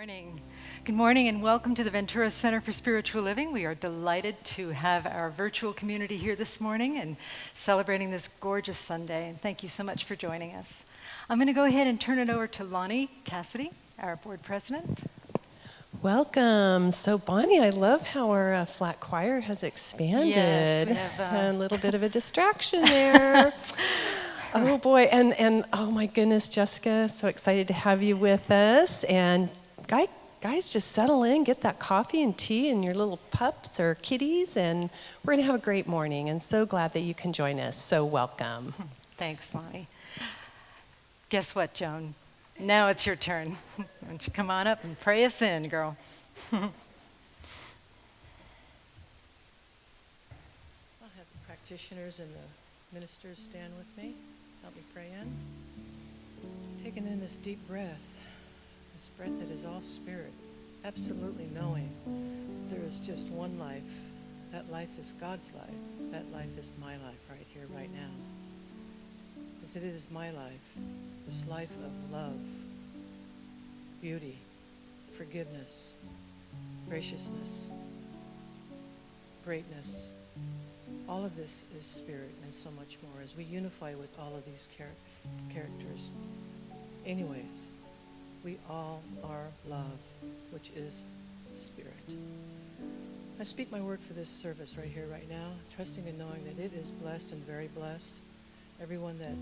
morning. Good morning and welcome to the Ventura Center for Spiritual Living. We are delighted to have our virtual community here this morning and celebrating this gorgeous Sunday. And thank you so much for joining us. I'm going to go ahead and turn it over to Lonnie Cassidy, our board president. Welcome. So Bonnie, I love how our flat choir has expanded. Yes, we have a little bit of a distraction there. Oh boy, and oh my goodness, Jessica, so excited to have you with us. And guys, just settle in, get that coffee and tea and your little pups or kitties, and we're going to have a great morning. And so glad that you can join us. So welcome. Thanks, Lonnie. Guess what, Joan? Now it's your turn. Why don't you come on up and pray us in, girl? I'll have the practitioners and the ministers stand with me. Help me pray in. Taking in this deep breath, this breath that is all spirit, absolutely knowing there is just one life. That life is God's life. That life is my life right here, right now. As it is my life, this life of love, beauty, forgiveness, graciousness, greatness. All of this is spirit and so much more as we unify with all of these characters. Anyways, we all are love, which is spirit. I speak my word for this service right here, right now, trusting and knowing that it is blessed and very blessed. Everyone that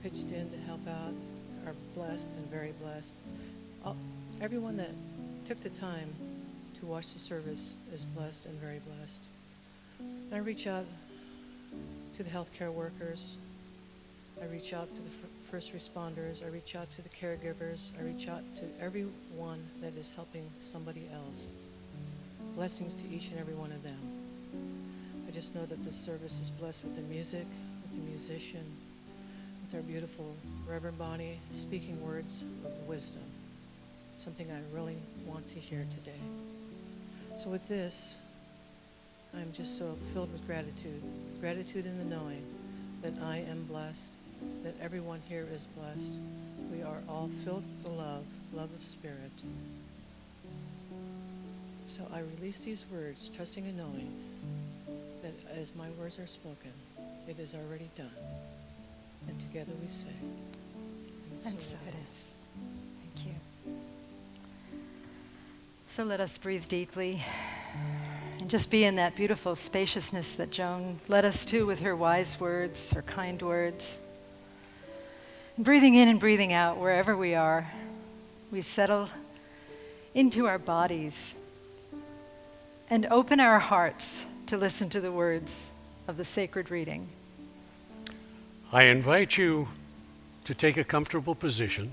pitched in to help out are blessed and very blessed. Everyone that took the time to watch the service is blessed and very blessed. And I reach out to the healthcare workers. I reach out to the first responders. I reach out to the caregivers. I reach out to everyone that is helping somebody else. Blessings to each and every one of them. I just know that this service is blessed with the music, with the musician, with our beautiful Reverend Bonnie speaking words of wisdom, something I really want to hear today. So with this, I'm just so filled with gratitude in the knowing that I am blessed, that everyone here is blessed. We are all filled with the love of spirit. So I release these words, trusting and knowing that as my words are spoken, it is already done. And together we say, and so it is. Thank you. So let us breathe deeply and just be in that beautiful spaciousness that Joan led us to with her wise words, her kind words. And breathing in and breathing out wherever we are, we settle into our bodies and open our hearts to listen to the words of the sacred reading. I invite you to take a comfortable position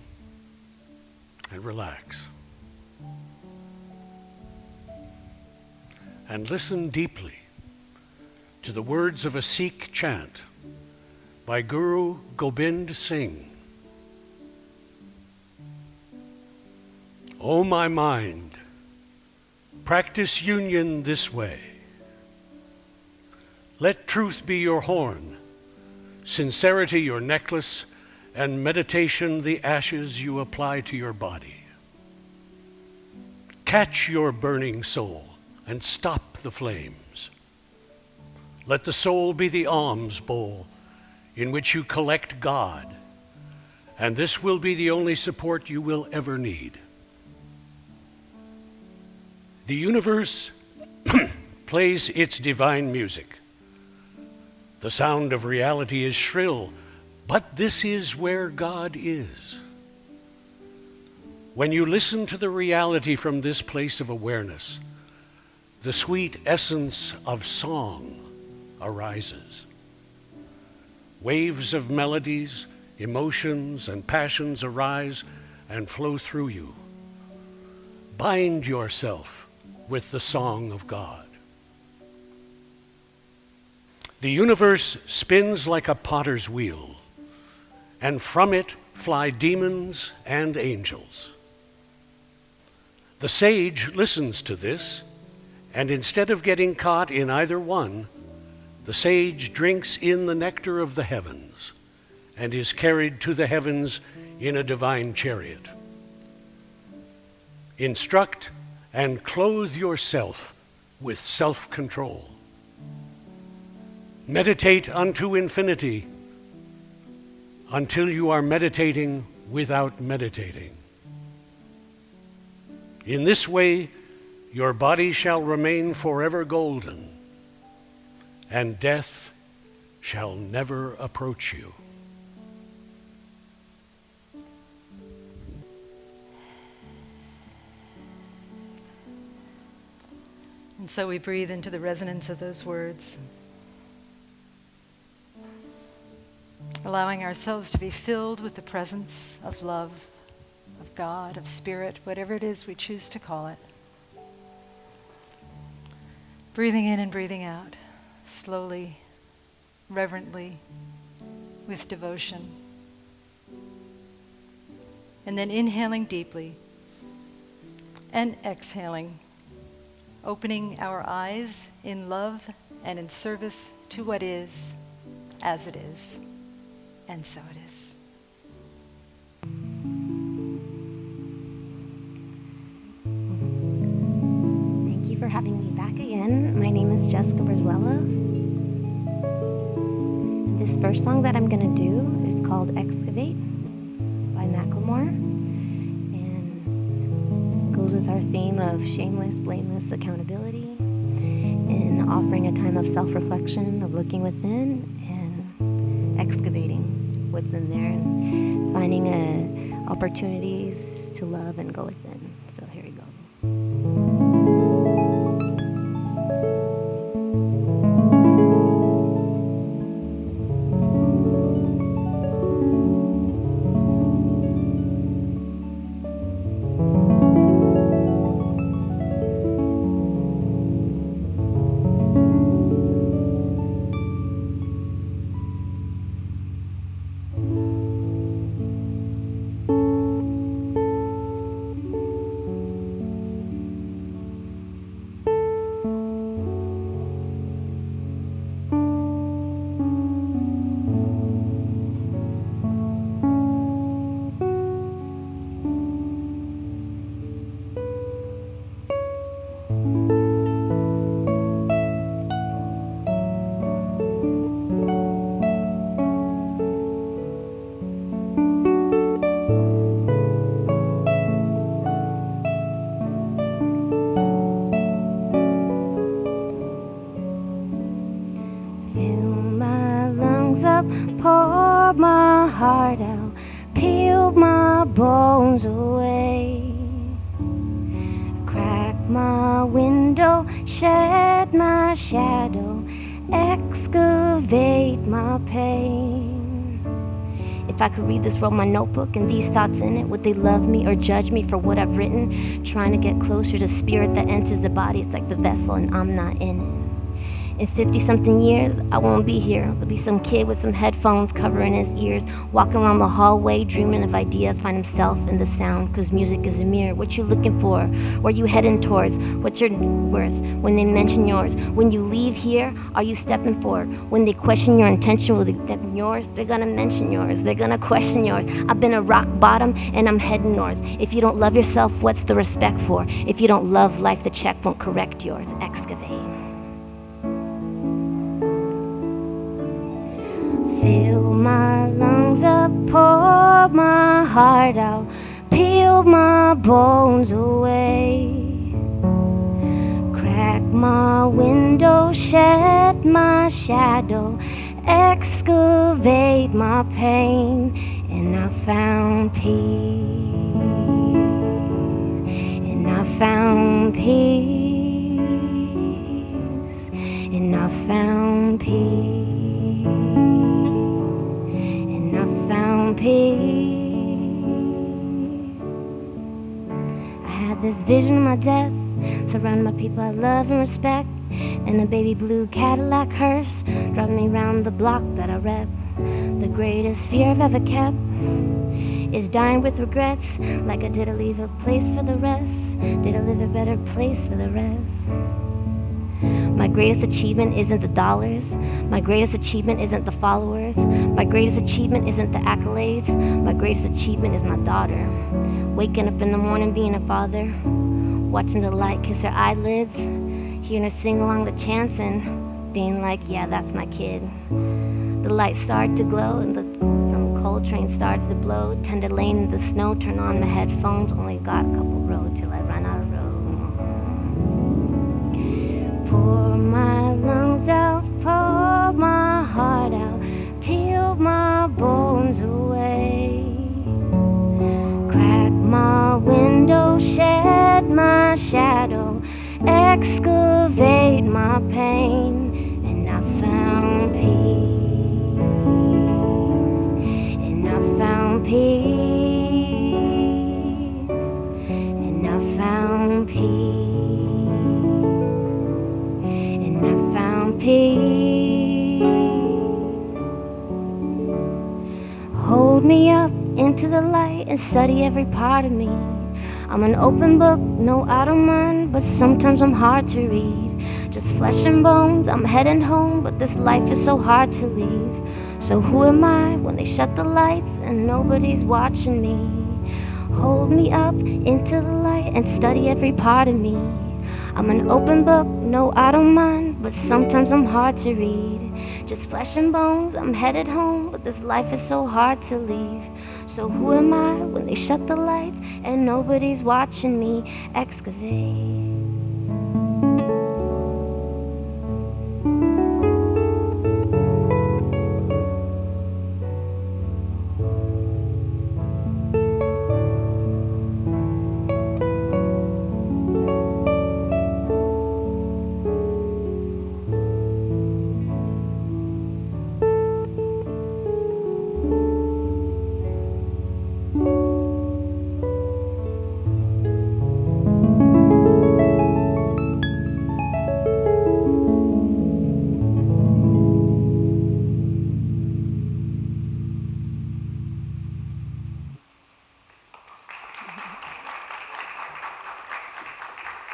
and relax. And listen deeply to the words of a Sikh chant by Guru Gobind Singh. O my mind, practice union this way. Let truth be your horn, sincerity your necklace, and meditation the ashes you apply to your body. Catch your burning soul and stop the flames. Let the soul be the alms bowl in which you collect God, and this will be the only support you will ever need. The universe plays its divine music. The sound of reality is shrill, but this is where God is. When you listen to the reality from this place of awareness, the sweet essence of song arises. Waves of melodies, emotions, and passions arise and flow through you. Bind yourself with the song of God. The universe spins like a potter's wheel, and from it fly demons and angels. The sage listens to this, and instead of getting caught in either one, the sage drinks in the nectar of the heavens and is carried to the heavens in a divine chariot. instruct, and clothe yourself with self-control. Meditate unto infinity until you are meditating without meditating. In this way, your body shall remain forever golden, and death shall never approach you. And so we breathe into the resonance of those words, allowing ourselves to be filled with the presence of love, of God, of spirit, whatever it is we choose to call it. Breathing in and breathing out, slowly, reverently, with devotion. And then inhaling deeply and exhaling, opening our eyes in love and in service to what is, as it is, and so it is. Thank you for having me back again. My name is Jessica Brizuela. This first song that I'm going to do is called Excavate by Macklemore, and goes with our theme of shameless, blameless accountability, and offering a time of self-reflection, of looking within and excavating what's in there and finding opportunities to love and go within. So here we go. Pour my heart out, peel my bones away, crack my window, shed my shadow, excavate my pain. If I could read this world, my notebook, and these thoughts in it, would they love me or judge me for what I've written? Trying to get closer to spirit that enters the body. It's like the vessel and I'm not in it. In 50-something years, I won't be here. There'll be some kid with some headphones covering his ears, walking around the hallway, dreaming of ideas, find himself in the sound, cause music is a mirror. What you looking for? Where you heading towards? What's your worth when they mention yours? When you leave here, are you stepping forward? When they question your intention, will they get yours? They're gonna mention yours. They're gonna question yours. I've been a rock bottom and I'm heading north. If you don't love yourself, what's the respect for? If you don't love life, the check won't correct yours. Excavate. Fill my lungs up, pour my heart out, peel my bones away, crack my window, shed my shadow, excavate my pain, and I found peace, and I found peace, and I found peace. I had this vision of my death, surrounded by people I love and respect, and a baby blue Cadillac hearse driving me round the block that I rep. The greatest fear I've ever kept is dying with regrets, like I did I leave a place for the rest? Did I leave a better place for the rest? My greatest achievement isn't the dollars. My greatest achievement isn't the followers. My greatest achievement isn't the accolades. My greatest achievement is my daughter. Waking up in the morning, being a father. watching the light kiss her eyelids, hearing her sing along the chants and being like, yeah, that's my kid. The light started to glow and the coal train started to blow. Tender lane in the snow, turn on my headphones, only got a couple road till I run out of road. Pour my lungs out, pour my heart out, peel my bones away. Crack my window, shed my shadow, excavate my pain, and I found peace. And I found peace. And I found peace. And I found peace. Hold me up into the light and study every part of me. I'm an open book, no, I don't mind, but sometimes I'm hard to read. Just flesh and bones, I'm heading home, but this life is so hard to leave. So who am I when they shut the lights and nobody's watching me? Hold me up into the light and study every part of me. I'm an open book, no, I don't mind, but sometimes I'm hard to read. Just flesh and bones, I'm headed home, but this life is so hard to leave. So who am I when they shut the lights and nobody's watching me excavate?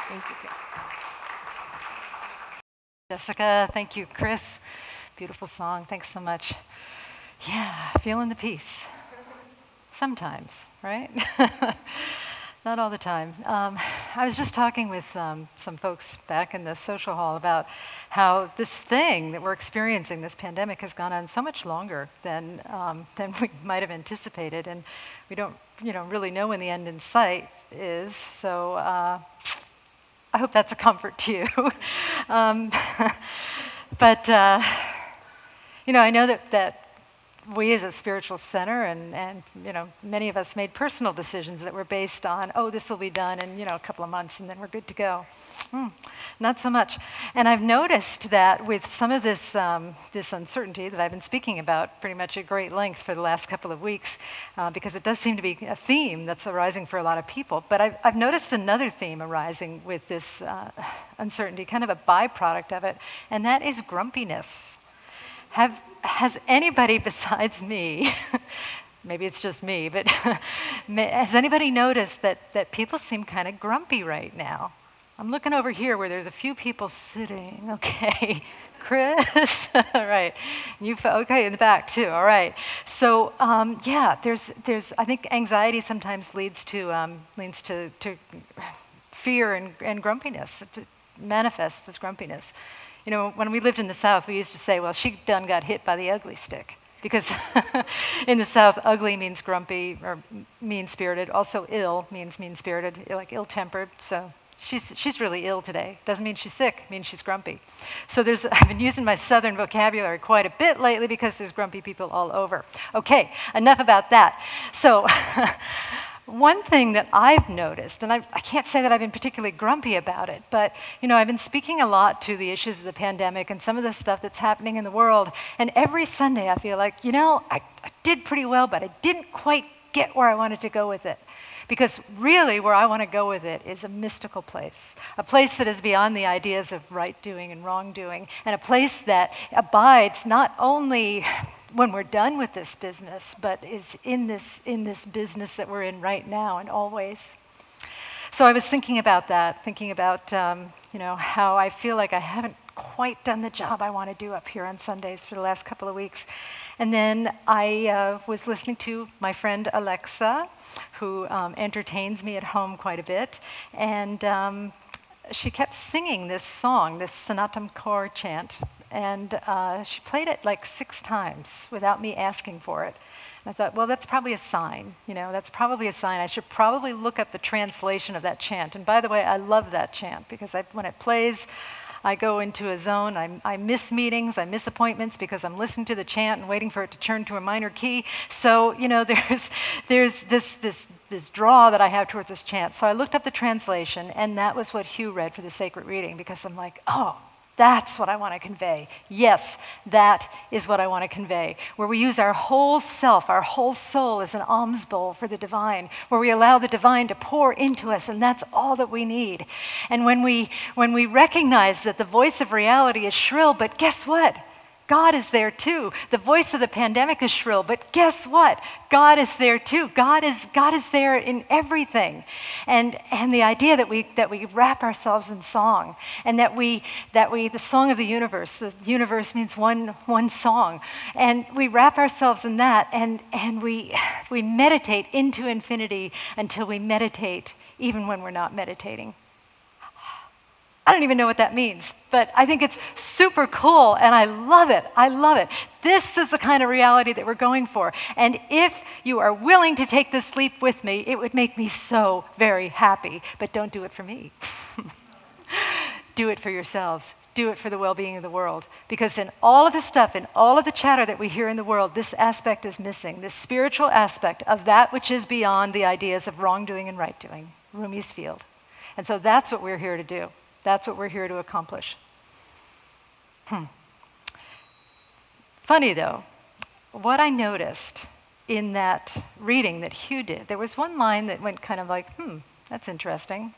Thank you, Chris. Jessica, thank you, Chris. Beautiful song, thanks so much. Yeah, feeling the peace. Sometimes, right? Not all the time. I was just talking with some folks back in the social hall about how this thing that we're experiencing, this pandemic, has gone on so much longer than we might have anticipated, and we don't, really know when the end in sight is. So I hope that's a comfort to you. But I know that we as a spiritual center and many of us made personal decisions that were based on, this will be done in a couple of months and then we're good to go. Not so much. And I've noticed that with some of this this uncertainty that I've been speaking about pretty much at great length for the last couple of weeks, because it does seem to be a theme that's arising for a lot of people. But I've noticed another theme arising with this uncertainty, kind of a byproduct of it, and that is grumpiness. Has anybody besides me, maybe it's just me, but has anybody noticed that people seem kind of grumpy right now? I'm looking over here where there's a few people sitting. Okay, Chris, all right. You okay in the back too? All right. So there's I think anxiety sometimes leads to fear and grumpiness. It manifests as grumpiness. When we lived in the South, we used to say, well, she done got hit by the ugly stick. Because in the South, ugly means grumpy or mean-spirited. Also ill means mean-spirited, like ill-tempered. So she's really ill today. Doesn't mean she's sick, means she's grumpy. So I've been using my Southern vocabulary quite a bit lately because there's grumpy people all over. Okay, enough about that. So one thing that I've noticed, and I can't say that I've been particularly grumpy about it, but I've been speaking a lot to the issues of the pandemic and some of the stuff that's happening in the world, and every Sunday I feel like, I did pretty well, but I didn't quite get where I wanted to go with it. Because really where I want to go with it is a mystical place, a place that is beyond the ideas of right doing and wrong doing, and a place that abides not only when we're done with this business, but is in this business that we're in right now and always. So I was thinking about that, how I feel like I haven't quite done the job I want to do up here on Sundays for the last couple of weeks. And then I was listening to my friend Alexa, who entertains me at home quite a bit, and she kept singing this song, this Sanatam Kaur chant, and she played it like 6 times without me asking for it. And I thought, well, that's probably a sign, that's probably a sign. I should probably look up the translation of that chant. And by the way, I love that chant because when it plays, I go into a zone. I miss meetings, I miss appointments because I'm listening to the chant and waiting for it to turn to a minor key. So, there's this draw that I have towards this chant. So I looked up the translation, and that was what Hugh read for the sacred reading, because I'm like, oh, that's what I want to convey. Yes, that is what I want to convey. Where we use our whole self, our whole soul as an alms bowl for the divine, where we allow the divine to pour into us, and that's all that we need. And when we recognize that the voice of reality is shrill, but guess what? God is there too. The voice of the pandemic is shrill, but guess what? God is there too. God is there in everything. And the idea that we wrap ourselves in song, and that we the song of the universe means one song, and we wrap ourselves in that, and we meditate into infinity until we meditate even when we're not meditating. I don't even know what that means, but I think it's super cool, and I love it. I love it. This is the kind of reality that we're going for. And if you are willing to take this leap with me, it would make me so very happy. But don't do it for me. Do it for yourselves. Do it for the well-being of the world. Because in all of the stuff, in all of the chatter that we hear in the world, this aspect is missing, this spiritual aspect of that which is beyond the ideas of wrongdoing and right-doing, Rumi's field. And so that's what we're here to do. That's what we're here to accomplish. Funny though, what I noticed in that reading that Hugh did, there was one line that went kind of like, that's interesting.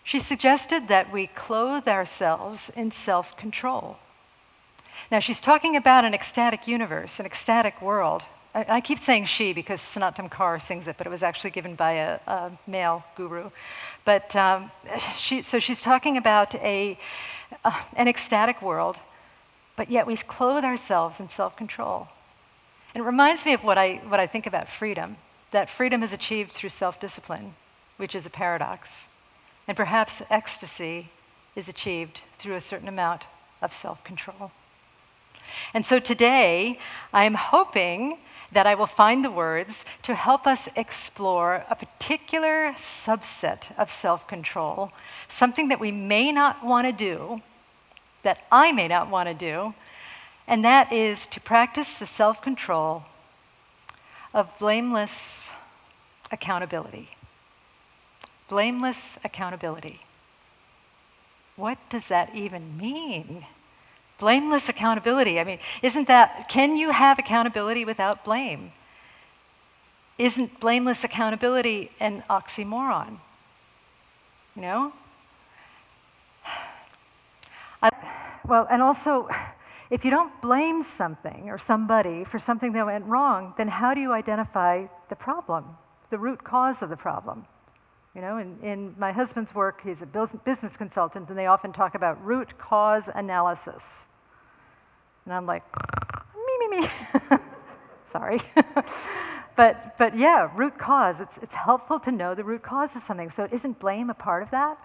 She suggested that we clothe ourselves in self-control. Now she's talking about an ecstatic universe, an ecstatic world. I keep saying she because Sanatam Kaur sings it, but it was actually given by a male guru. But she's talking about an ecstatic world, but yet we clothe ourselves in self-control. And it reminds me of what I think about freedom, that freedom is achieved through self-discipline, which is a paradox. And perhaps ecstasy is achieved through a certain amount of self-control. And so today, I'm hoping that I will find the words to help us explore a particular subset of self-control, something that we may not want to do, that I may not want to do, and that is to practice the self-control of blameless accountability. Blameless accountability. What does that even mean? Blameless accountability. I mean, can you have accountability without blame? Isn't blameless accountability an oxymoron? And also, if you don't blame something or somebody for something that went wrong, then how do you identify the problem, the root cause of the problem? In my husband's work, he's a business consultant, and they often talk about root cause analysis. And I'm like, me. Sorry. But yeah, root cause. It's helpful to know the root cause of something. So isn't blame a part of that?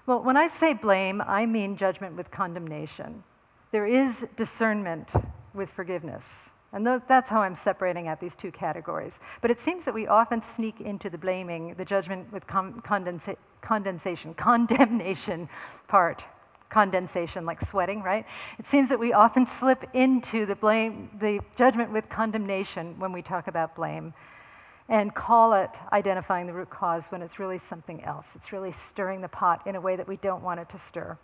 Well, when I say blame, I mean judgment with condemnation. There is discernment with forgiveness. And that's how I'm separating out these two categories. But it seems that we often sneak into the blaming, the judgment with condemnation part. Condensation, like sweating, right? It seems that we often slip into the judgment with condemnation when we talk about blame, and call it identifying the root cause when it's really something else. It's really stirring the pot in a way that we don't want it to stir.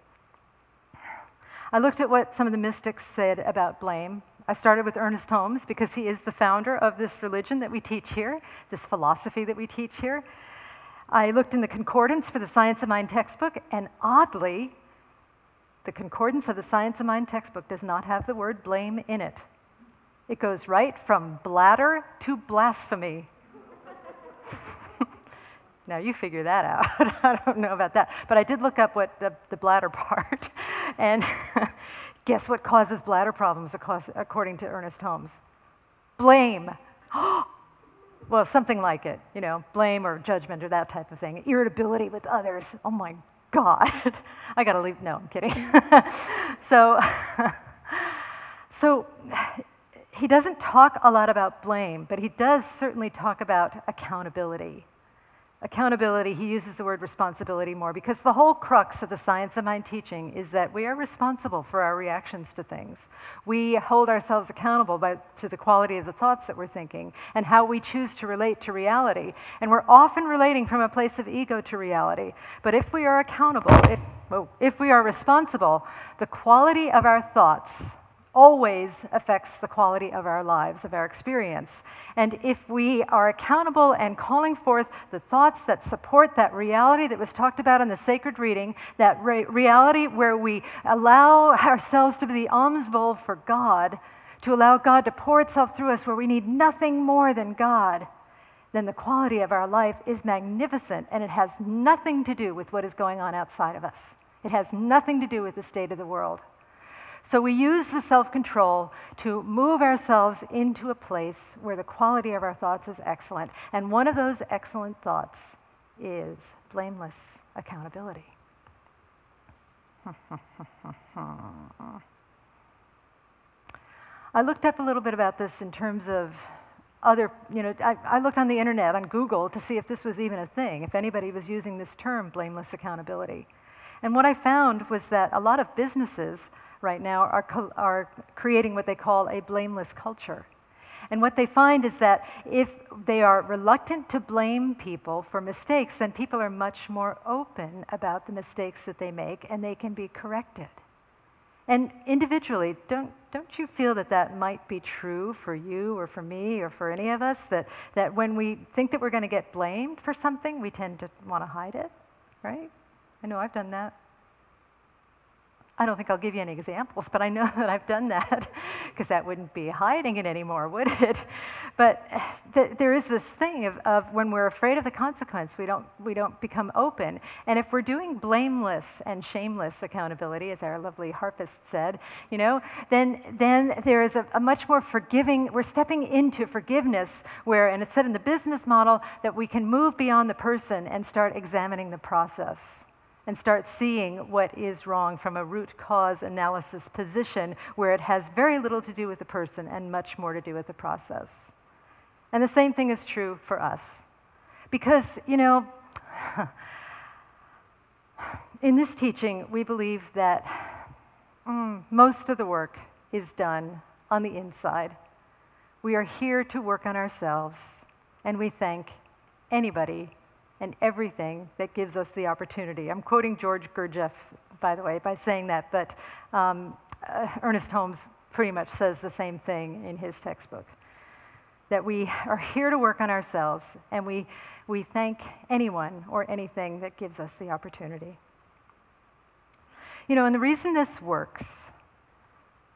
I looked at what some of the mystics said about blame. I started with Ernest Holmes because he is the founder of this religion that we teach here, this philosophy that we teach here. I looked in the concordance for the Science of Mind textbook, and oddly, the concordance of the Science of Mind textbook does not have the word blame in it. It goes right from bladder to blasphemy. Now you figure that out. I don't know about that. But I did look up what the bladder part. And Guess what causes bladder problems according to Ernest Holmes? Blame. Well, something like it, you know, blame or judgment or that type of thing. Irritability with others. Oh my God. I gotta leave. No, I'm kidding. So he doesn't talk a lot about blame, but he does certainly talk about accountability. Accountability, he uses the word responsibility more, because the whole crux of the science of mind teaching is that we are responsible for our reactions to things. We hold ourselves accountable to the quality of the thoughts that we're thinking and how we choose to relate to reality. And we're often relating from a place of ego to reality. But if we are accountable, if we are responsible, the quality of our thoughts always affects the quality of our lives, of our experience. And if we are accountable and calling forth the thoughts that support that reality that was talked about in the sacred reading, that reality where we allow ourselves to be the alms bowl for God, to allow God to pour itself through us where we need nothing more than God, then the quality of our life is magnificent, and it has nothing to do with what is going on outside of us. It has nothing to do with the state of the world. So we use the self-control to move ourselves into a place where the quality of our thoughts is excellent. And one of those excellent thoughts is blameless accountability. I looked up a little bit about this in terms of other, I looked on the internet, on Google, to see if this was even a thing, if anybody was using this term, blameless accountability. And what I found was that a lot of businesses right now are creating what they call a blameless culture. And what they find is that if they are reluctant to blame people for mistakes, then people are much more open about the mistakes that they make, and they can be corrected. And individually, don't you feel that that might be true for you or for me or for any of us, that when we think that we're going to get blamed for something, we tend to want to hide it, right? I know I've done that. I don't think I'll give you any examples, but I know that I've done that, because that wouldn't be hiding it anymore, would it? But there is this thing of when we're afraid of the consequence, we don't become open. And if we're doing blameless and shameless accountability, as our lovely harpist said, then there is a much more forgiving. We're stepping into forgiveness, where, and it's said in the business model, that we can move beyond the person and start examining the process, and start seeing what is wrong from a root cause analysis position, where it has very little to do with the person and much more to do with the process. And the same thing is true for us. Because, in this teaching, we believe that most of the work is done on the inside. We are here to work on ourselves, and we thank anybody and everything that gives us the opportunity. I'm quoting George Gurdjieff, by the way, by saying that, but Ernest Holmes pretty much says the same thing in his textbook, that we are here to work on ourselves, and we thank anyone or anything that gives us the opportunity. And the reason this works,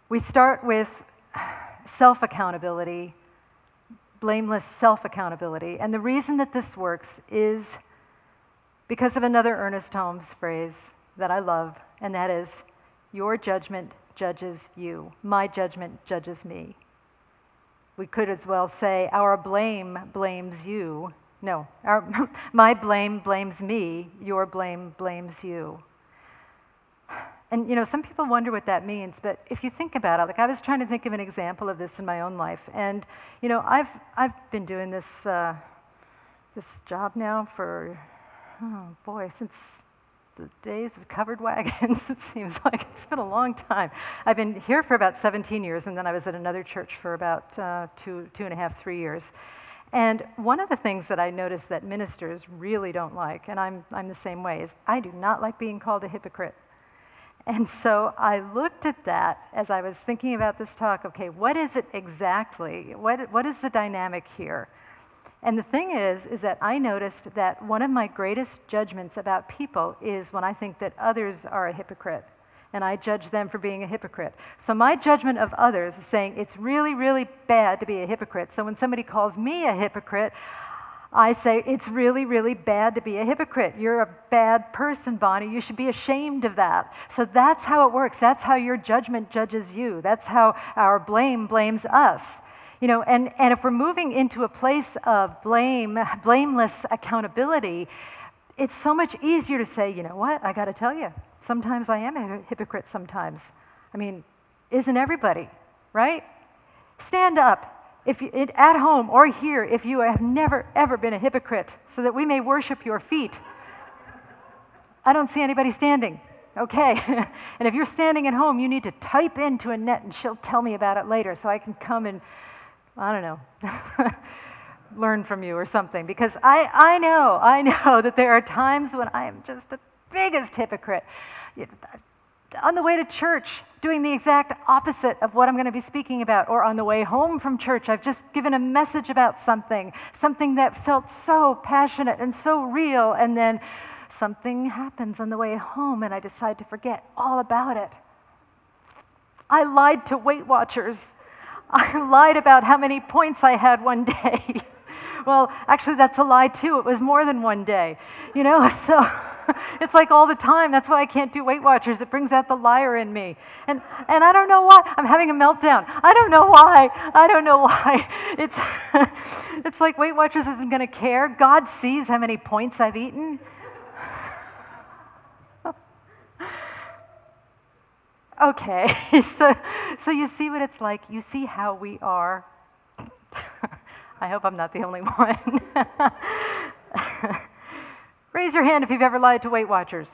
we start with self-accountability, blameless self-accountability. And the reason that this works is because of another Ernest Holmes phrase that I love, and that is, your judgment judges you. My judgment judges me. We could as well say, our blame blames you. No, my blame blames me, your blame blames you. And some people wonder what that means, but if you think about it, like, I was trying to think of an example of this in my own life, and I've been doing this job now for since the days of covered wagons. It seems like it's been a long time. I've been here for about 17 years, and then I was at another church for about 2.5, 3 years. And one of the things that I noticed that ministers really don't like, and I'm the same way, is I do not like being called a hypocrite. And so I looked at that as I was thinking about this talk. Okay, what is it exactly? What is the dynamic here? And the thing is that I noticed that one of my greatest judgments about people is when I think that others are a hypocrite, and I judge them for being a hypocrite. So my judgment of others is saying it's really, really bad to be a hypocrite. So when somebody calls me a hypocrite, I say, it's really, really bad to be a hypocrite. You're a bad person, Bonnie. You should be ashamed of that. So that's how it works. That's how your judgment judges you. That's how our blame blames us. You know, and if we're moving into a place of blameless accountability, it's so much easier to say, you know what, I got to tell you, sometimes I am a hypocrite sometimes. I mean, isn't everybody, right? Stand up. If you, at home or here, if you have never, ever been a hypocrite, so that we may worship your feet. I don't see anybody standing. Okay. And if you're standing at home, you need to type into Annette and she'll tell me about it later so I can come and, I don't know, learn from you or something. Because I know that there are times when I am just the biggest hypocrite. On the way to church, doing the exact opposite of what I'm going to be speaking about, or on the way home from church, I've just given a message about something that felt so passionate and so real, and then something happens on the way home and I decide to forget all about it. I lied to Weight Watchers. I lied about how many points I had one day. Well, actually, that's a lie too. It was more than one day, you know, so it's like all the time. That's why I can't do Weight Watchers. It brings out the liar in me. And I don't know why. I'm having a meltdown. I don't know why. It's like Weight Watchers isn't going to care. God sees how many points I've eaten. Okay, so you see what it's like. You see how we are. I hope I'm not the only one. Raise your hand if you've ever lied to Weight Watchers.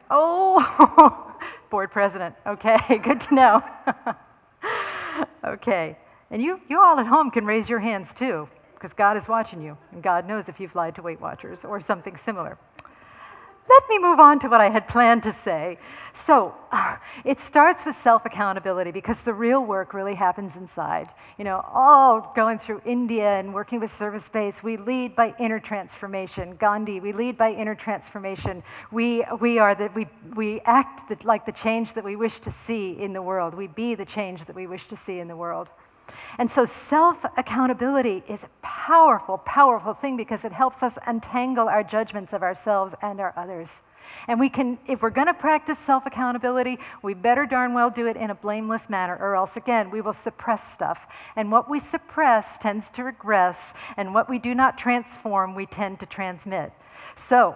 Oh, board president. Okay, good to know. Okay, and you all at home can raise your hands too, because God is watching you, and God knows if you've lied to Weight Watchers or something similar. Let me move on to what I had planned to say. So it starts with self-accountability, because the real work really happens inside. You know, all going through India and working with service-based, we lead by inner transformation. Gandhi, we lead by inner transformation. We act like the change that we wish to see in the world. We be the change that we wish to see in the world. And so self-accountability is a powerful, powerful thing, because it helps us untangle our judgments of ourselves and our others. And we can, if we're going to practice self-accountability, we better darn well do it in a blameless manner, or else, again, we will suppress stuff. And what we suppress tends to regress, and what we do not transform, we tend to transmit. So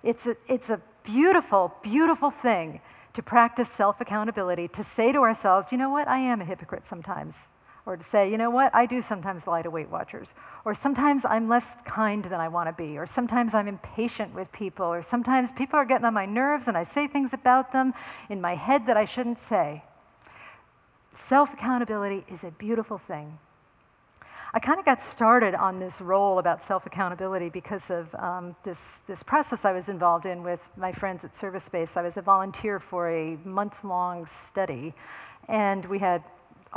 it's a beautiful, beautiful thing to practice self-accountability, to say to ourselves, you know what, I am a hypocrite sometimes. Or to say, you know what, I do sometimes lie to Weight Watchers. Or sometimes I'm less kind than I want to be. Or sometimes I'm impatient with people. Or sometimes people are getting on my nerves and I say things about them in my head that I shouldn't say. Self-accountability is a beautiful thing. I kind of got started on this role about self-accountability because of this process I was involved in with my friends at Service Space. I was a volunteer for a month-long study, and we had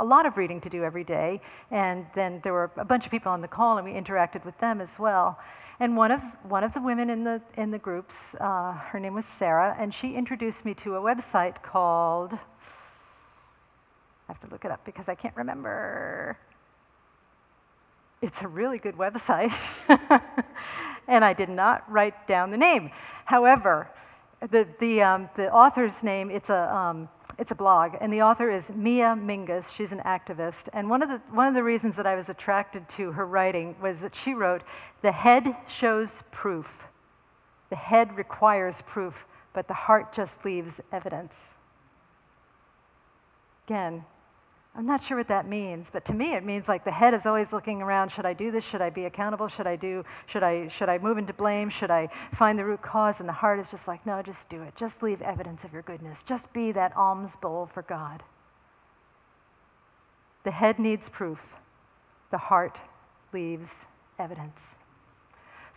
a lot of reading to do every day, and then there were a bunch of people on the call, and we interacted with them as well. And one of the women in the groups, her name was Sarah, and she introduced me to a website called, I have to look it up because I can't remember. It's a really good website, and I did not write down the name. However, the author's name, it's a blog, and the author is Mia Mingus. She's an activist, and one of the reasons that I was attracted to her writing was that she wrote, "The head shows proof. The head requires proof, but the heart just leaves evidence." Again, I'm not sure what that means, but to me it means like the head is always looking around, should I do this? Should I be accountable? Should I move into blame? Should I find the root cause? And the heart is just like, no, just do it. Just leave evidence of your goodness. Just be that alms bowl for God. The head needs proof. The heart leaves evidence.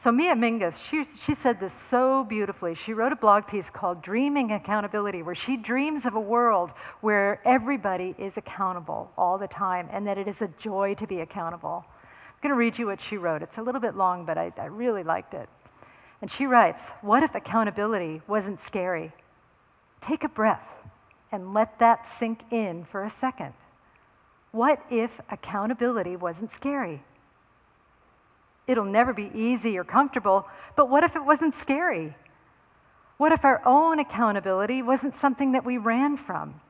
So Mia Mingus, she said this so beautifully. She wrote a blog piece called Dreaming Accountability, where she dreams of a world where everybody is accountable all the time, and that it is a joy to be accountable. I'm going to read you what she wrote. It's a little bit long, but I really liked it. And she writes, "What if accountability wasn't scary? Take a breath and let that sink in for a second. What if accountability wasn't scary? It'll never be easy or comfortable, but what if it wasn't scary? What if our own accountability wasn't something that we ran from,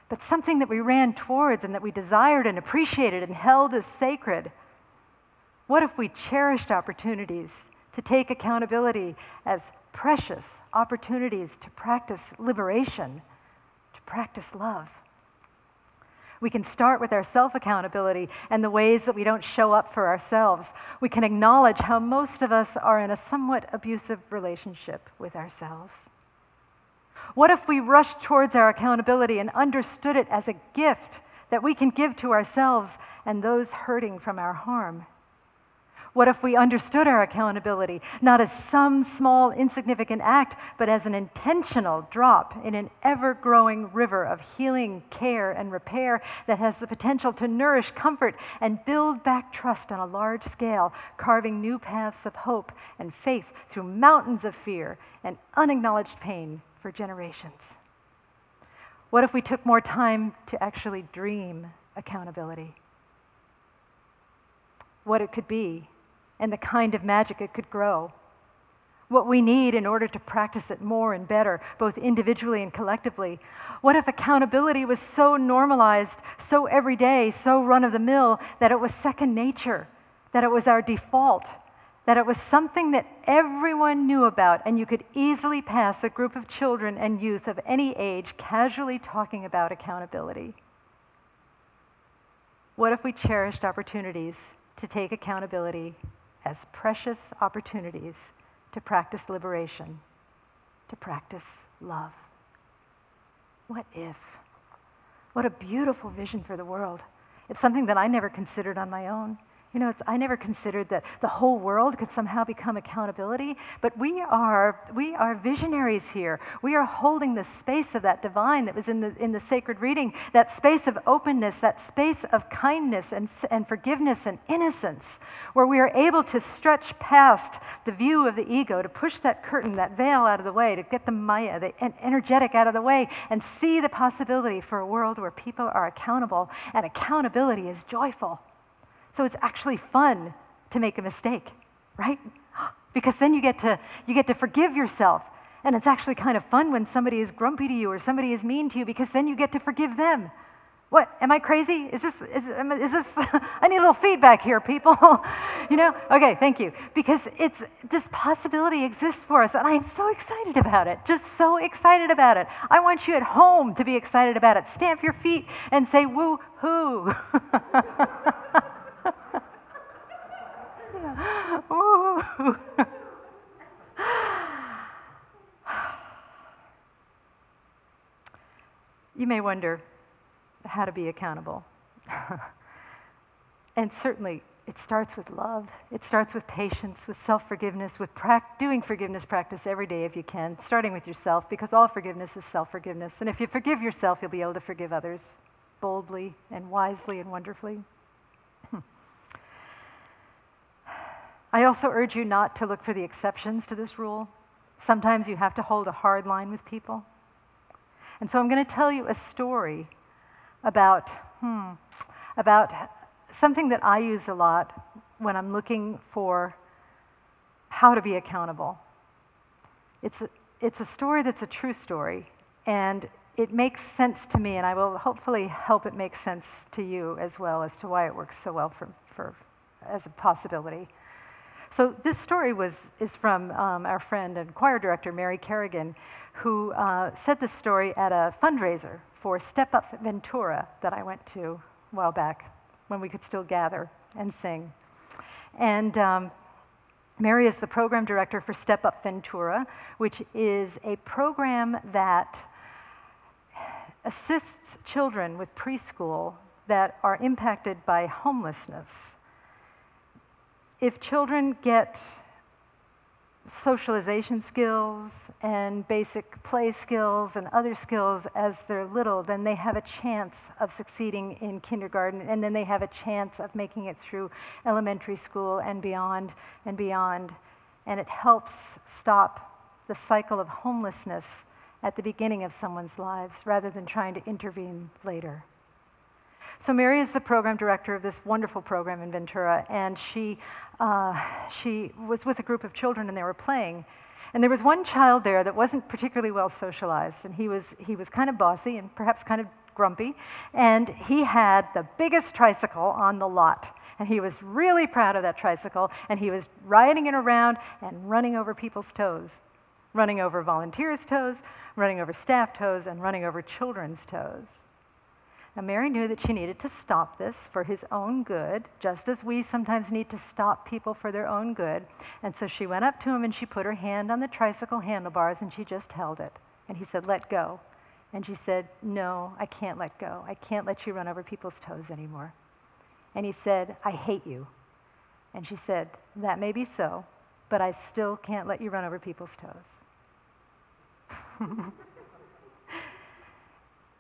but something that we ran towards and that we desired and appreciated and held as sacred? What if we cherished opportunities to take accountability as precious opportunities to practice liberation, to practice love? We can start with our self-accountability and the ways that we don't show up for ourselves. We can acknowledge how most of us are in a somewhat abusive relationship with ourselves. What if we rushed towards our accountability and understood it as a gift that we can give to ourselves and those hurting from our harm? What if we understood our accountability not as some small insignificant act, but as an intentional drop in an ever-growing river of healing, care, and repair that has the potential to nourish comfort and build back trust on a large scale, carving new paths of hope and faith through mountains of fear and unacknowledged pain for generations? What if we took more time to actually dream accountability? What it could be, and the kind of magic it could grow. What we need in order to practice it more and better, both individually and collectively. What if accountability was so normalized, so everyday, so run-of-the-mill, that it was second nature, that it was our default, that it was something that everyone knew about, and you could easily pass a group of children and youth of any age casually talking about accountability? What if we cherished opportunities to take accountability as precious opportunities to practice liberation, to practice love? What if? What a beautiful vision for the world. It's something that I never considered on my own. I never considered that the whole world could somehow become accountability, but we are visionaries here. We are holding the space of that divine that was in the sacred reading, that space of openness, that space of kindness and forgiveness and innocence, where we are able to stretch past the view of the ego, to push that curtain, that veil out of the way, to get the maya, the energetic out of the way, and see the possibility for a world where people are accountable, and accountability is joyful. So it's actually fun to make a mistake, right? Because then you get to forgive yourself. And it's actually kind of fun when somebody is grumpy to you or somebody is mean to you, because then you get to forgive them. What, am I crazy? Is this, I need a little feedback here, people. Okay, thank you. Because this possibility exists for us, and I am so excited about it, just so excited about it. I want you at home to be excited about it. Stamp your feet and say, woo-hoo. Woo. You may wonder how to be accountable. And certainly it starts with love. It starts with patience, with self-forgiveness, with doing forgiveness practice every day if you can, starting with yourself, because all forgiveness is self-forgiveness. And if you forgive yourself, you'll be able to forgive others boldly and wisely and wonderfully. I also urge you not to look for the exceptions to this rule. Sometimes you have to hold a hard line with people. And so I'm going to tell you a story about something that I use a lot when I'm looking for how to be accountable. It's a story that's a true story, and it makes sense to me, and I will hopefully help it make sense to you as well as to why it works so well for as a possibility. So this story is from our friend and choir director, Mary Kerrigan, who said this story at a fundraiser for Step Up Ventura that I went to a while back when we could still gather and sing. And Mary is the program director for Step Up Ventura, which is a program that assists children with preschool that are impacted by homelessness. If children get socialization skills and basic play skills and other skills as they're little, then they have a chance of succeeding in kindergarten, and then they have a chance of making it through elementary school and beyond and beyond. And it helps stop the cycle of homelessness at the beginning of someone's lives rather than trying to intervene later. So Mary is the program director of this wonderful program in Ventura, and she was with a group of children, and they were playing. And there was one child there that wasn't particularly well socialized, and he was kind of bossy and perhaps kind of grumpy, and he had the biggest tricycle on the lot. And he was really proud of that tricycle, and he was riding it around and running over people's toes, running over volunteers' toes, running over staff toes, and running over children's toes. Now, Mary knew that she needed to stop this for his own good, just as we sometimes need to stop people for their own good. And so she went up to him and she put her hand on the tricycle handlebars and she just held it. And he said, "Let go." And she said, "No, I can't let go. I can't let you run over people's toes anymore." And he said, "I hate you." And she said, "That may be so, but I still can't let you run over people's toes."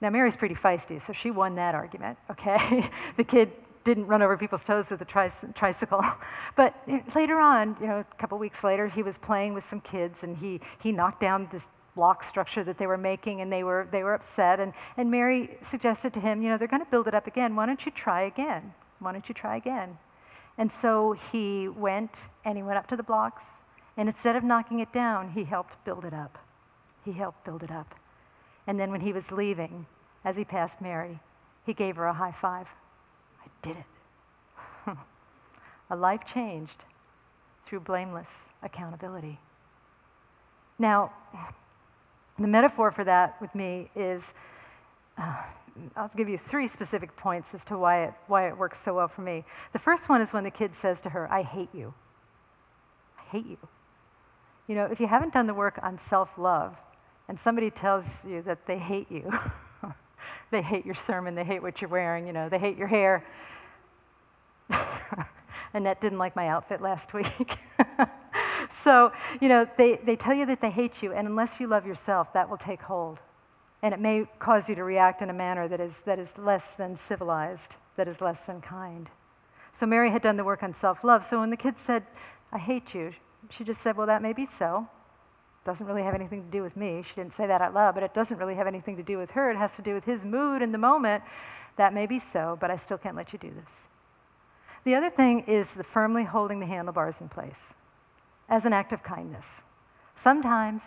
Now, Mary's pretty feisty, so she won that argument, okay? The kid didn't run over people's toes with a tricycle. But later on, a couple weeks later, he was playing with some kids, and he knocked down this block structure that they were making, and they were upset. And Mary suggested to him, they're going to build it up again. Why don't you try again? Why don't you try again? And so he went up to the blocks, and instead of knocking it down, he helped build it up. He helped build it up. And then when he was leaving, as he passed Mary, he gave her a high five. I did it. A life changed through blameless accountability. Now, the metaphor for that with me is, I'll give you 3 specific points as to why it works so well for me. The first one is when the kid says to her, "I hate you. I hate you." If you haven't done the work on self-love, and somebody tells you that they hate you, they hate your sermon, they hate what you're wearing, they hate your hair. Annette didn't like my outfit last week. So, they tell you that they hate you, and unless you love yourself, that will take hold. And it may cause you to react in a manner that is less than civilized, that is less than kind. So Mary had done the work on self-love. So when the kid said, "I hate you," she just said, "Well, that may be so. Doesn't really have anything to do with me." She didn't say that out loud, but it doesn't really have anything to do with her. It has to do with his mood in the moment. That may be so, but I still can't let you do this. The other thing is the firmly holding the handlebars in place as an act of kindness. Sometimes,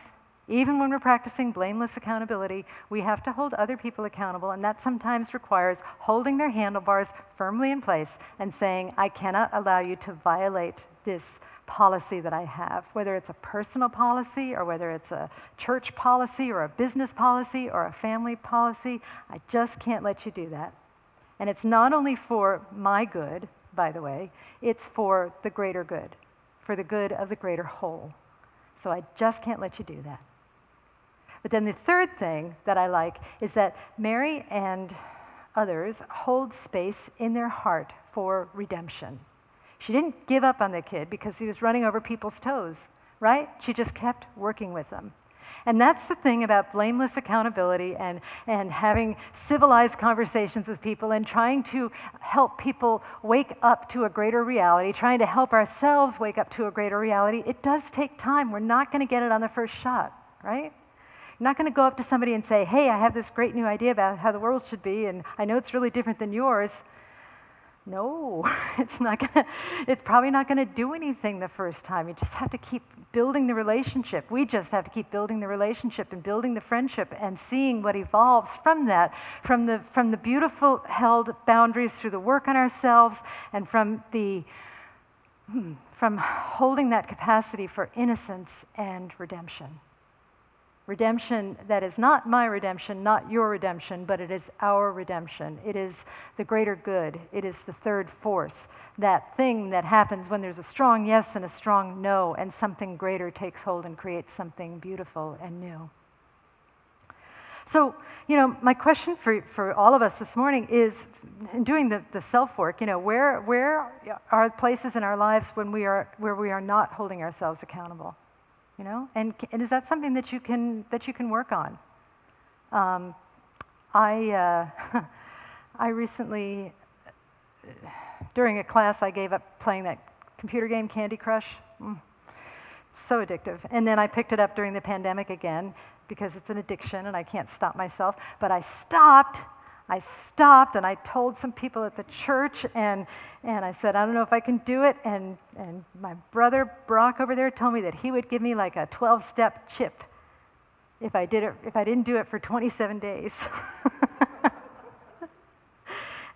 even when we're practicing blameless accountability, we have to hold other people accountable, and that sometimes requires holding their handlebars firmly in place and saying, "I cannot allow you to violate this policy that I have," whether it's a personal policy or whether it's a church policy or a business policy or a family policy. I just can't let you do that. And it's not only for my good, by the way, it's for the greater good, for the good of the greater whole. So I just can't let you do that. But then the third thing that I like is that Mary and others hold space in their heart for redemption. She didn't give up on the kid because he was running over people's toes, right? She just kept working with them. And that's the thing about blameless accountability and having civilized conversations with people and trying to help people wake up to a greater reality, trying to help ourselves wake up to a greater reality. It does take time. We're not going to get it on the first shot, right? You're not going to go up to somebody and say, "Hey, I have this great new idea about how the world should be, and I know it's really different than yours." No, it's probably not going to do anything the first time. You just have to keep building the relationship. We just have to keep building the relationship and building the friendship and seeing what evolves from that, from the beautiful held boundaries through the work on ourselves, and from holding that capacity for innocence and redemption. Redemption that is not my redemption, not your redemption, but it is our redemption. It is the greater good. It is the third force, that thing that happens when there's a strong yes and a strong no, and something greater takes hold and creates something beautiful and new. So, my question for all of us this morning is, in doing the self-work, where are places in our lives where we are not holding ourselves accountable? And is that something that you can work on? I recently, during a class, I gave up playing that computer game Candy Crush. So addictive. And then I picked it up during the pandemic again because it's an addiction and I can't stop myself. But I stopped I stopped and I told some people at the church, and I said, I don't know if I can do it. And my brother Brock over there told me that he would give me like a 12-step chip if I didn't do it for 27 days.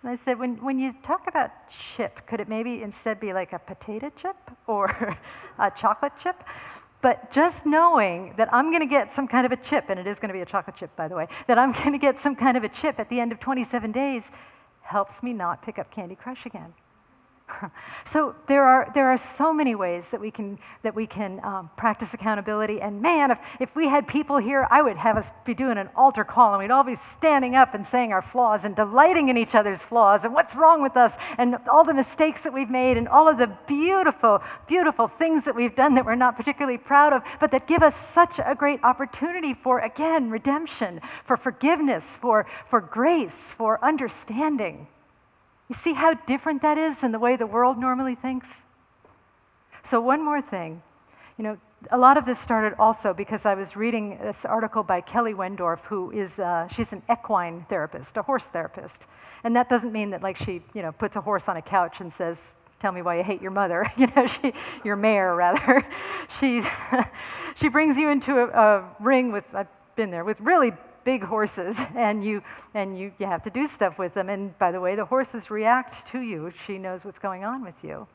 And I said, when you talk about chip, could it maybe instead be like a potato chip or a chocolate chip? But just knowing that I'm going to get some kind of a chip, and it is going to be a chocolate chip, by the way, that I'm going to get some kind of a chip at the end of 27 days helps me not pick up Candy Crush again. So there are so many ways that we can practice accountability. And man, if we had people here, I would have us be doing an altar call, and we'd all be standing up and saying our flaws and delighting in each other's flaws and what's wrong with us and all the mistakes that we've made and all of the beautiful, beautiful things that we've done that we're not particularly proud of, but that give us such a great opportunity for, again, redemption, for forgiveness, for grace, for understanding. You see how different that is than the way the world normally thinks? So one more thing. You know, a lot of this started also because I was reading this article by Kelly Wendorf, who is, she's an equine therapist, a horse therapist. And that doesn't mean that like she, puts a horse on a couch and says, tell me why you hate your mother, your mare rather. She brings you into a ring with, I've been there, with really big horses, and you have to do stuff with them. And by the way, the horses react to you. She knows what's going on with you.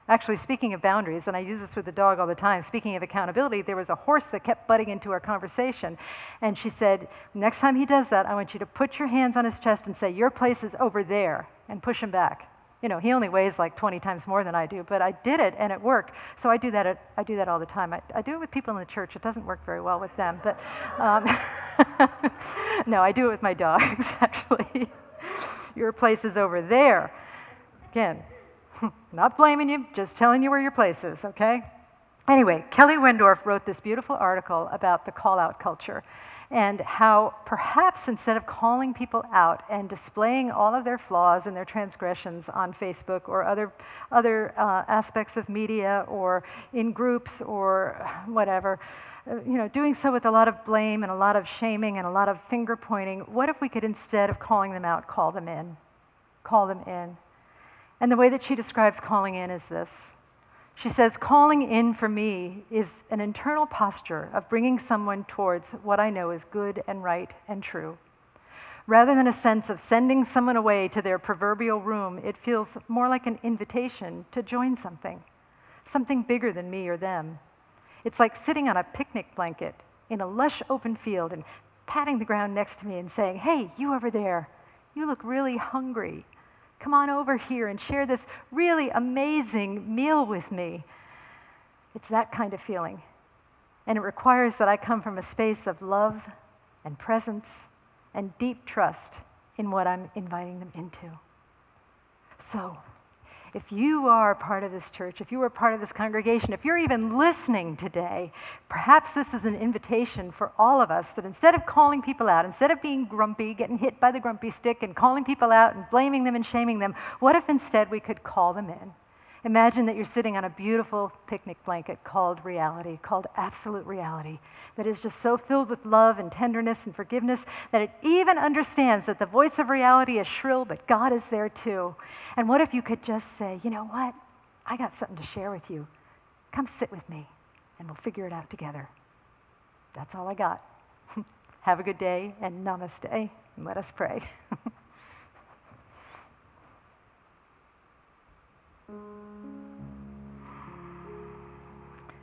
Actually, speaking of boundaries, and I use this with the dog all the time, speaking of accountability, there was a horse that kept butting into our conversation. And she said, next time he does that, I want you to put your hands on his chest and say, your place is over there, and push him back. He only weighs like 20 times more than I do, but I did it and it worked. So I do that all the time. I do it with people in the church. It doesn't work very well with them, but no, I do it with my dogs, actually. Your place is over there. Again, not blaming you, just telling you where your place is, okay? Anyway, Kelly Wendorf wrote this beautiful article about the call-out culture and how perhaps instead of calling people out and displaying all of their flaws and their transgressions on Facebook or other aspects of media or in groups or whatever, doing so with a lot of blame and a lot of shaming and a lot of finger pointing, what if we could, instead of calling them out, call them in? Call them in. And the way that she describes calling in is this. She says, calling in for me is an internal posture of bringing someone towards what I know is good and right and true. Rather than a sense of sending someone away to their proverbial room, it feels more like an invitation to join something bigger than me or them. It's like sitting on a picnic blanket in a lush open field and patting the ground next to me and saying, hey, you over there, you look really hungry. Come on over here and share this really amazing meal with me. It's that kind of feeling. And it requires that I come from a space of love and presence and deep trust in what I'm inviting them into. So, if you are part of this church, if you are part of this congregation, if you're even listening today, perhaps this is an invitation for all of us that instead of calling people out, instead of being grumpy, getting hit by the grumpy stick and calling people out and blaming them and shaming them, what if instead we could call them in? Imagine that you're sitting on a beautiful picnic blanket called reality, called absolute reality, that is just so filled with love and tenderness and forgiveness that it even understands that the voice of reality is shrill, but God is there too. And what if you could just say, you know what? I got something to share with you. Come sit with me, and we'll figure it out together. That's all I got. Have a good day, and namaste, and let us pray.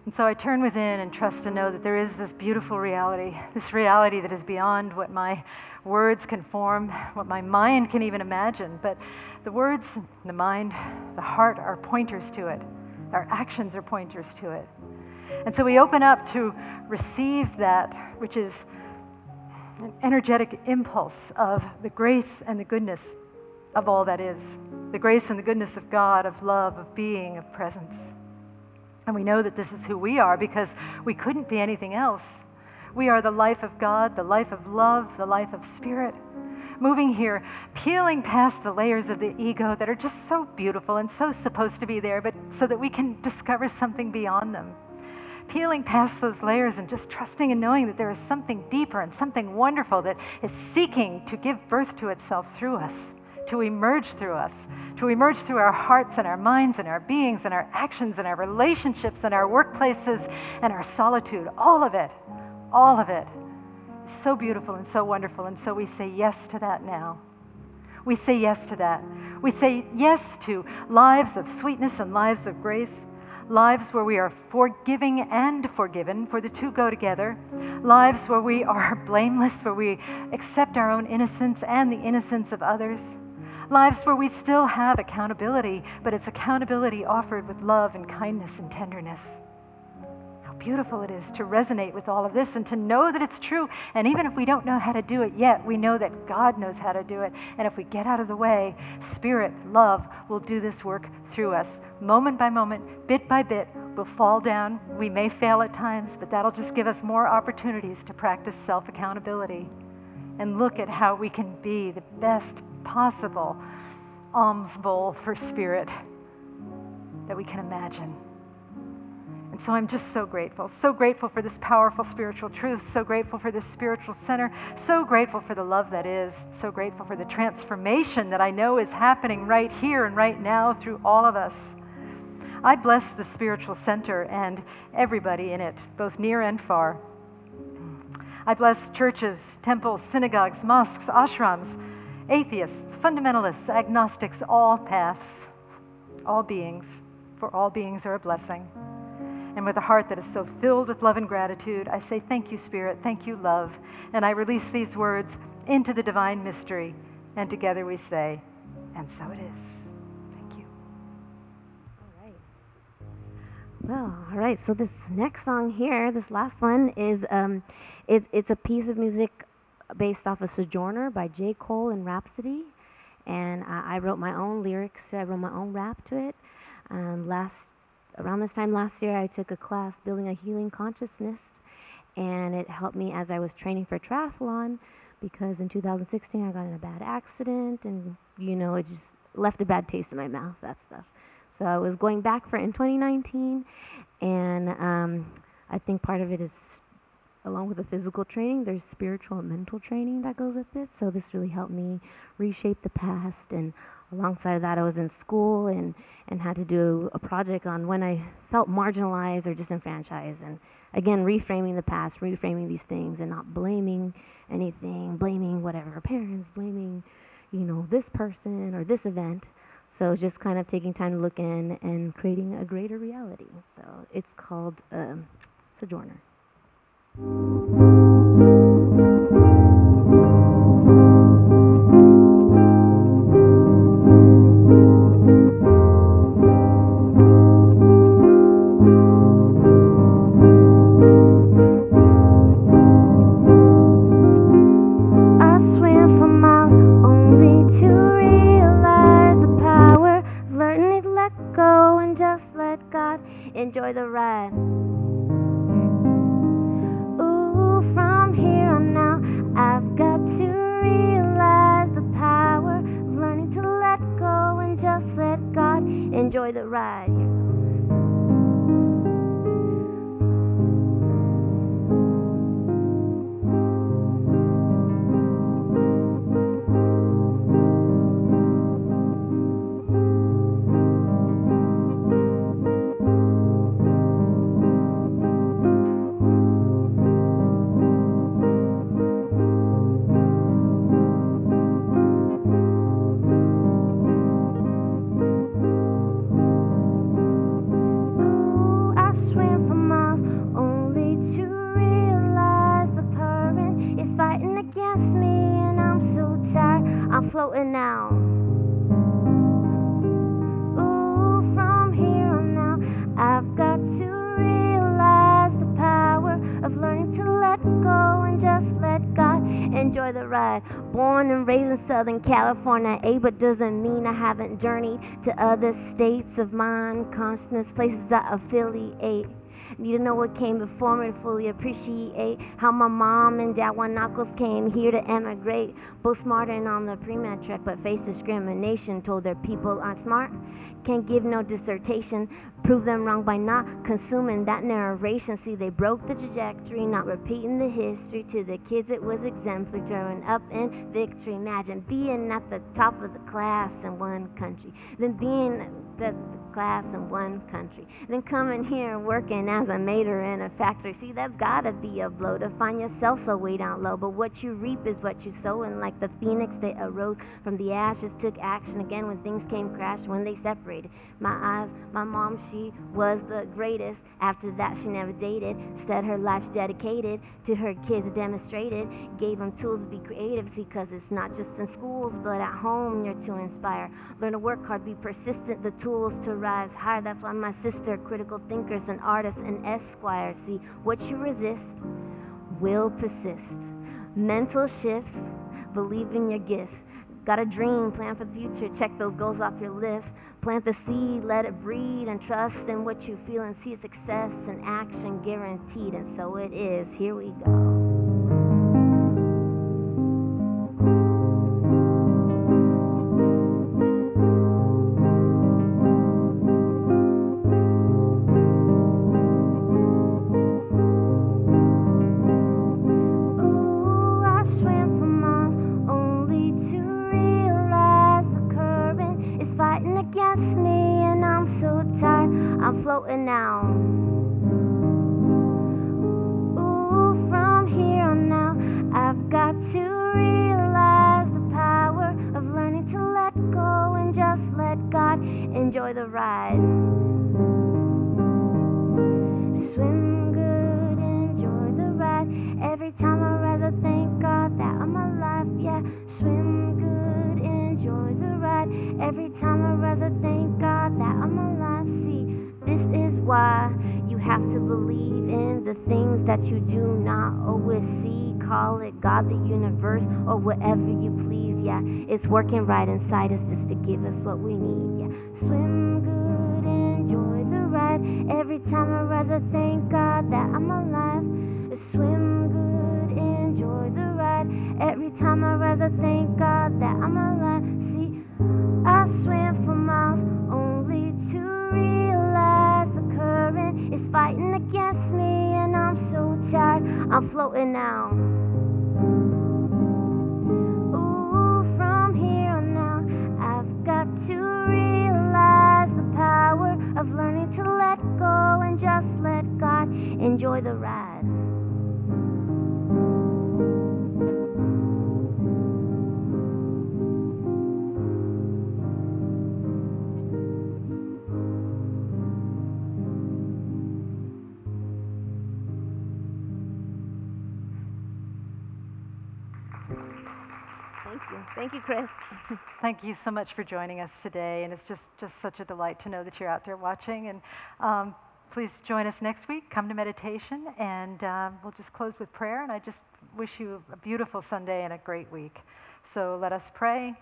And so I turn within and trust to know that there is this beautiful reality, this reality that is beyond what my words can form, what my mind can even imagine. But the words, the mind, the heart are pointers to it. Our actions are pointers to it. And so we open up to receive that, which is an energetic impulse of the grace and the goodness of all that is. The grace and the goodness of God, of love, of being, of presence. And we know that this is who we are because we couldn't be anything else. We are the life of God, the life of love, the life of spirit. Moving here, peeling past the layers of the ego that are just so beautiful and so supposed to be there, but so that we can discover something beyond them. peeling past those layers and just trusting and knowing that there is something deeper and something wonderful that is seeking to give birth to itself through us, to emerge through us, to emerge through our hearts and our minds and our beings and our actions and our relationships and our workplaces and our solitude. All of it is so beautiful and so wonderful. And so we say yes to that now. We say yes to that. We say yes to lives of sweetness and lives of grace, lives where we are forgiving and forgiven, for the two go together, lives where we are blameless, where we accept our own innocence and the innocence of others, lives where we still have accountability, but it's accountability offered with love and kindness and tenderness. How beautiful it is to resonate with all of this and to know that it's true. And even if we don't know how to do it yet, we know that God knows how to do it. And if we get out of the way, Spirit, love, will do this work through us. Moment by moment, bit by bit, we'll fall down. We may fail at times, but that'll just give us more opportunities to practice self-accountability and look at how we can be the best possible alms bowl for Spirit that we can imagine. And so I'm just so grateful for this powerful spiritual truth, so grateful for this spiritual center, so grateful for the love that is, so grateful for the transformation that I know is happening right here and right now through all of us. I bless the spiritual center and everybody in it, both near and far. I bless churches, temples, synagogues, mosques, ashrams, atheists, fundamentalists, agnostics, all paths, all beings, for all beings are a blessing. And with a heart that is so filled with love and gratitude, I say thank you, Spirit, thank you, love. And I release these words into the divine mystery. And together we say, and so it is. Thank you. All right. So this next song here, this last one, is it's a piece of music based off of Sojourner by J. Cole and Rhapsody. And I wrote my own lyrics to it. I wrote my own rap to it. Around this time last year, I took a class, Building a Healing Consciousness, and it helped me as I was training for triathlon, because in 2016 I got in a bad accident, and it just left a bad taste in my mouth, that stuff. So I was going back for it in 2019, and I think part of it is, along with the physical training, there's spiritual and mental training that goes with it. So this really helped me reshape the past. And alongside of that, I was in school and had to do a project on when I felt marginalized or disenfranchised. And again, reframing the past, reframing these things, and not blaming anything, blaming whatever, parents, blaming, this person or this event. So just kind of taking time to look in and creating a greater reality. So it's called Sojourner. Enjoy the ride. Ooh, from here on out, I've got to realize the power of learning to let go and just let God enjoy the ride. Floating now. Ooh, from here on out, I've got to realize the power of learning to let go and just let God enjoy the ride. Born and raised in Southern California, but doesn't mean I haven't journeyed to other states of mind, consciousness, places that affiliate. Need to know what came before me to fully appreciate how my mom and dad, one knuckles, came here to emigrate. Both smart and on the pre-med trek, but face discrimination, told their people aren't smart. Can't give no dissertation, prove them wrong by not consuming that narration. See, they broke the trajectory, not repeating the history. To the kids it was exemplary, growing up in victory. Imagine being at the top of the class in one country, then being the class in one country, then coming here and working as a mater in a factory. See, that's gotta be a blow to find yourself so way down low. But what you reap is what you sow, and like the phoenix they arose from the ashes, took action again when things came crash, when they separated. My eyes, my mom, she was the greatest. After that she never dated, said her life's dedicated to her kids, demonstrated, gave them tools to be creative. See, cause it's not just in schools but at home you're to inspire. Learn to work hard, be persistent, the tools to rise higher. That's why my sister, critical thinkers and artists and esquires. See, what you resist will persist. Mental shifts, believe in your gifts. Got a dream, plan for the future, check those goals off your list. Plant the seed, let it breed, and trust in what you feel and see success and action guaranteed. And so it is. Here we go. Floating now. Ooh, from here on out, I've got to realize the power of learning to let go and just let God enjoy the ride. Swim good, enjoy the ride. Every time I rise, I thank God that I'm alive. Yeah, swim good, enjoy the ride. Every time I rise, I thank God that I'm alive. See, this is why you have to believe in the things that you do not always see. Call it God, the universe, or whatever you please. Yeah, it's working right inside us just to give us what we need. Yeah, swim good, enjoy the ride. Every time I rise, I thank God that I'm alive. Swim good, enjoy the ride. Every time I rise, I thank God that I'm alive. See, I swim for miles only to realize the current is fighting against me, and I'm so tired, I'm floating now. Ooh, from here on out, I've got to realize the power of learning to let go and just let God enjoy the ride. Thank you, Chris. Thank you so much for joining us today, and it's just such a delight to know that you're out there watching. And please join us next week. Come to meditation, and we'll just close with prayer. And I just wish you a beautiful Sunday and a great week. So let us pray.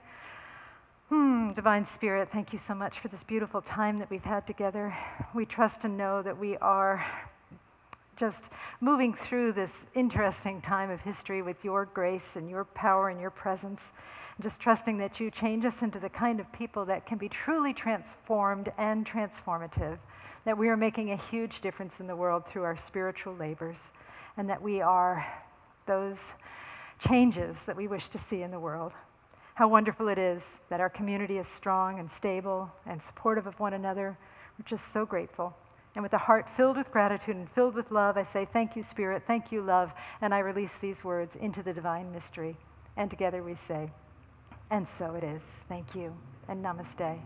Divine Spirit, thank you so much for this beautiful time that we've had together. We trust and know that we are just moving through this interesting time of history with your grace and your power and your presence. Just trusting that you change us into the kind of people that can be truly transformed and transformative, that we are making a huge difference in the world through our spiritual labors, and that we are those changes that we wish to see in the world. How wonderful it is that our community is strong and stable and supportive of one another. We're just so grateful. And with a heart filled with gratitude and filled with love, I say, thank you, Spirit, thank you, love, and I release these words into the divine mystery. And together we say, and so it is. Thank you, and namaste.